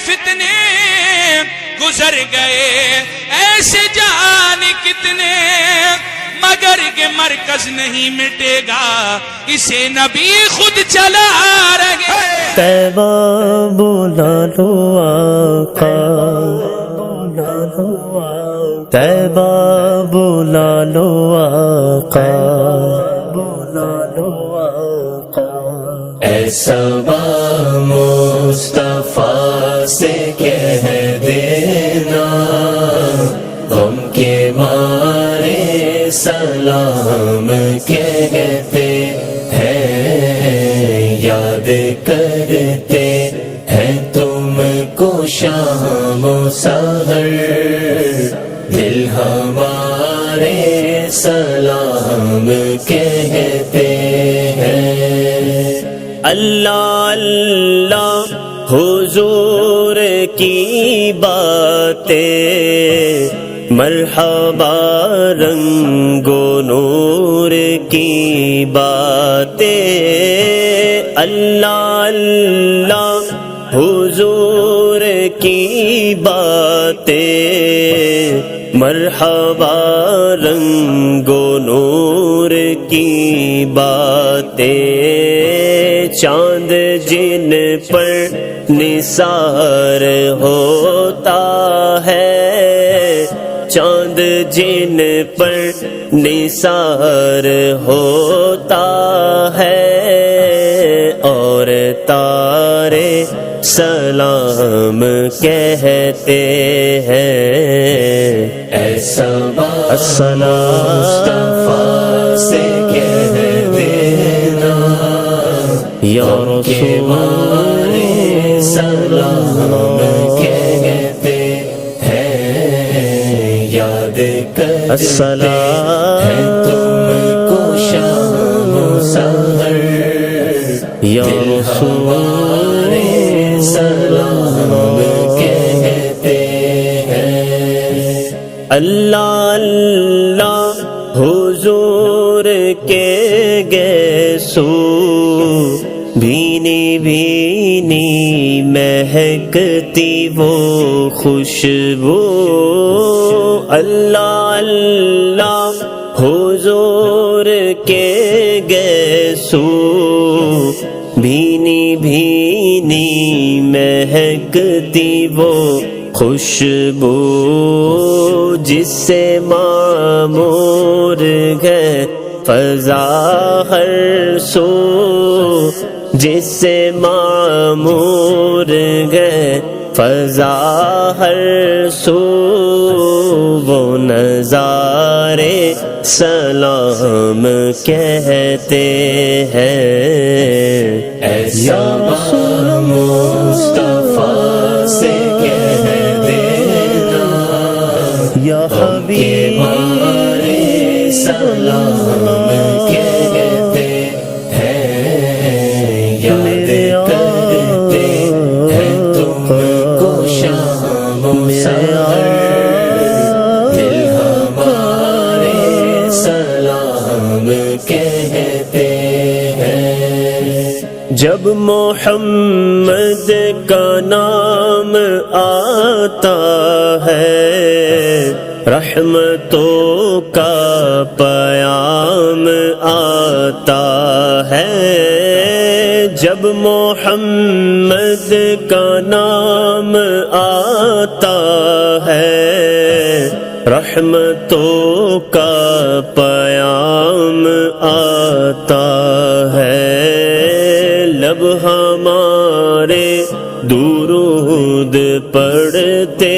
فتنے گزر گئے ایسے جان کتنے، مگر کہ مرکز نہیں مٹے گا، اسے نبی خود چلا رہے۔ طیبہ بلا لو آقا، طیبہ بلا لو آقا، ایسا با مصطفیٰ سے کہہ دینا، غم کے مارے سلام کہتے ہیں، یاد کرتے ہیں تم کو شام و سحر، دل ہمارے سلام کہتے ہیں۔ اللہ اللہ حضور کی باتیں، مرحبا رنگ و نور کی باتیں، اللہ اللہ حضور کی باتیں، مرحبا رنگ و نور کی باتیں، چاند جن پر نثار ہوتا ہے، چاند جن پر نثار ہوتا ہے، اور تارے سلام کہتے ہیں، ایسا السلام مصطفیٰ سے کہہ دینا، یا رسول سلام کہتے ہیں، یاد کرتے ہیں تم کو شام و سحر، یا رسول سلام کہتے ہیں۔ اللہ اللہ حضور کے گیسو، بھینی بھینی مہکتی وہ خوشبو، اللہ اللہ حضور کے گیسو، بھینی بھینی مہکتی وہ خوشبو، جس سے معمور ہے فضا ہر سو، جس سے معمور ہے فضا ہر سو، وہ نظارے سلام کہتے ہیں، ایسا مصطفیٰ سے کہہ دینا، یا حبیب ہمارے سلام کہتے ہیں، یاد کرتے ہیں تم کو شام و سحر، دل ہمارے سلام کہتے ہیں۔ جب محمد کا نام آتا ہے، رحمتوں کا پیام آتا ہے، جب محمد کا نام آتا ہے، رحمتوں کا پیام آتا ہے، لب ہمارے درود پڑھتے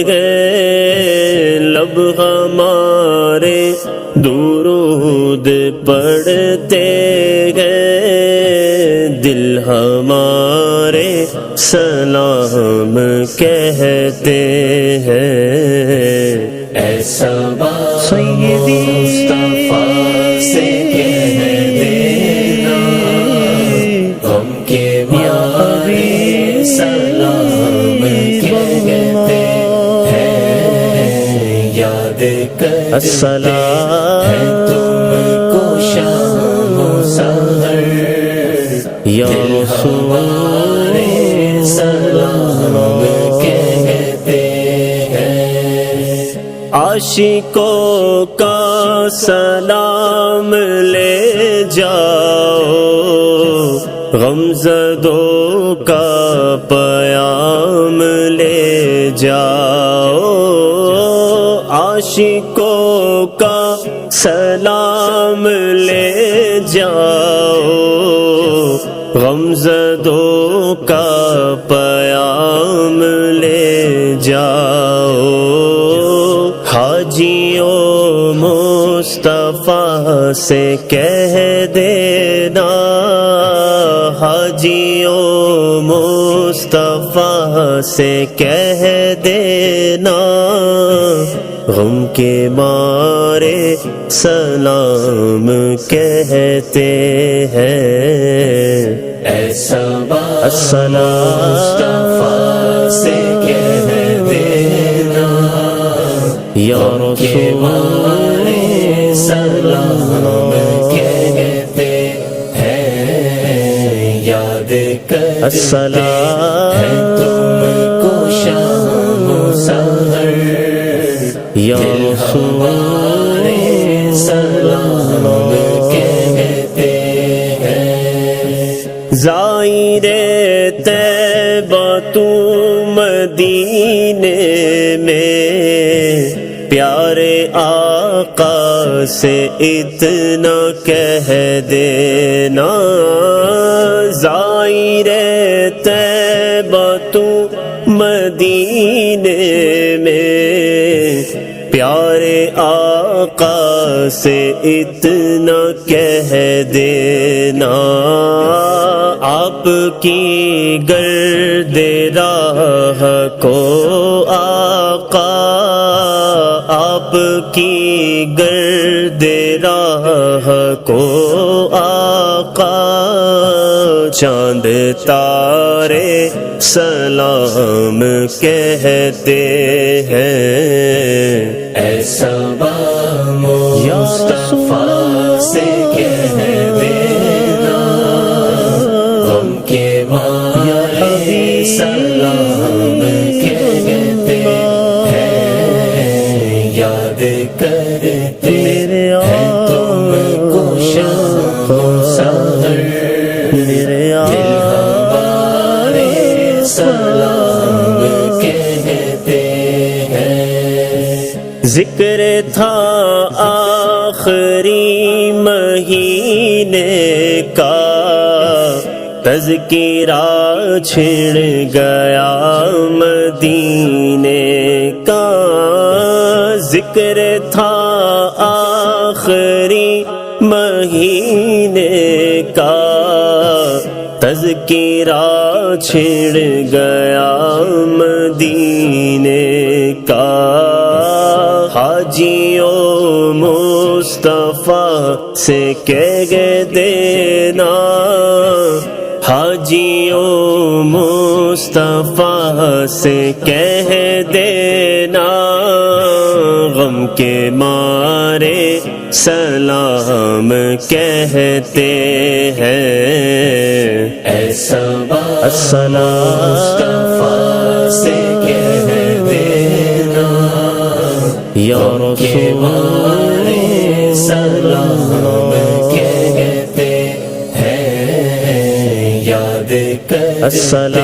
ہیں، لب ہمارے درود پڑھتے ہیں، دل ہمارے سلام کہتے ہیں، ایسا سیدی مصطفیٰ سے کہہ دینا، غم کے مارے سلام کہتے ہیں، یاد کرتے ہیں تم کو شام و سحر، یا رسول سلام عاشقوں کا سلام لے جاؤ، غمزدوں کا پیام لے جاؤ، عاشقوں کا سلام لے جاؤ، غمزدوں کا پیام لے جاؤ، حاجیوں مصطفیٰ سے کہہ دینا، حاجیوں مصطفیٰ سے کہہ دینا، غم کے مارے سلام کہتے ہیں، ایسا السلام مصطفیٰ سے کہہ دینا، یا رسول اللہ سلام کہتے ہیں، یاد کرتے ہیں تم کو شام و سحر، یا رسول اللہ سلام کہتے ہیں، زائر طیبہ تو مدینے میں، پیارے آقا سے اتنا کہہ دینا، زائر طیبہ تو مدینے میں، پیارے آقا سے اتنا کہہ دینا، آپ کی گرد راہ کو آقا، آپ کی گرد راہ کو آقا، چاند تارے سلام کہتے ہیں، ایسا مصطفیٰ سے کہہ دینا، غم کے مارے سلام کہتے ہیں، یاد کرتے ہیں تم کو شام و سحر، دل ہمارے سلام کہتے ہیں، ذکر تھا آخری مہینے کا، تذکرہ چھڑ گیا مدینے کا، ذکر تھا آخری مہینے کا، تذکرہ چھڑ گیا مدینے کا، حاجیوں مصطفیٰ سے کہہ دینا، حاجیوں مصطفیٰ سے کہہ دینا، غم کے مارے سلام کہتے ہیں، ایسا السلام مصطفیٰ سے کہہ دینا، یا رسول اللہ سلام کہتے ہیں، یاد کرتے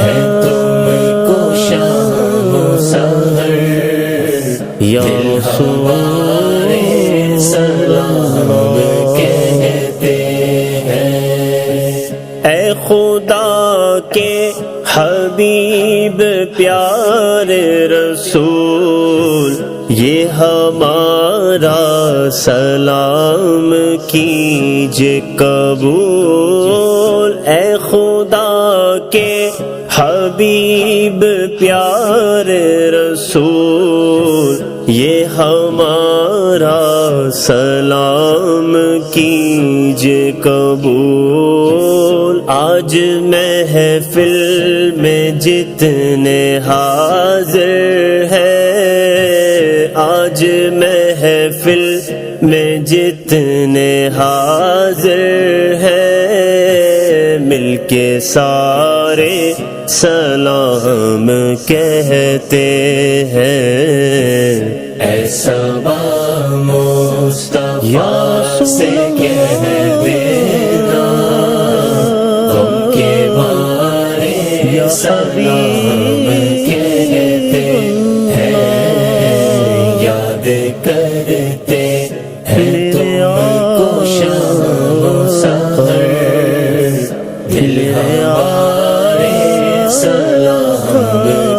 ہیں تم کو شام و سحر، یا رسول اللہ سلام کہتے ہیں، اے خدا کے حبیب پیارے رسول، یہ ہمارا سلام کیجے قبول، اے خدا کے حبیب پیارے رسول، یہ ہمارا سلام کیجے قبول، آج محفل میں جتنے حاضر ہیں، آج محفل میں جتنے حاضر ہیں، مل کے سارے سلام کہتے ہیں، ایسا مصطفیٰ سے کہہ دینا غم کے مارے سلام کہتے ہیں یاد کرتے ہیں تم کو شام و سحر دل ہمارے سلام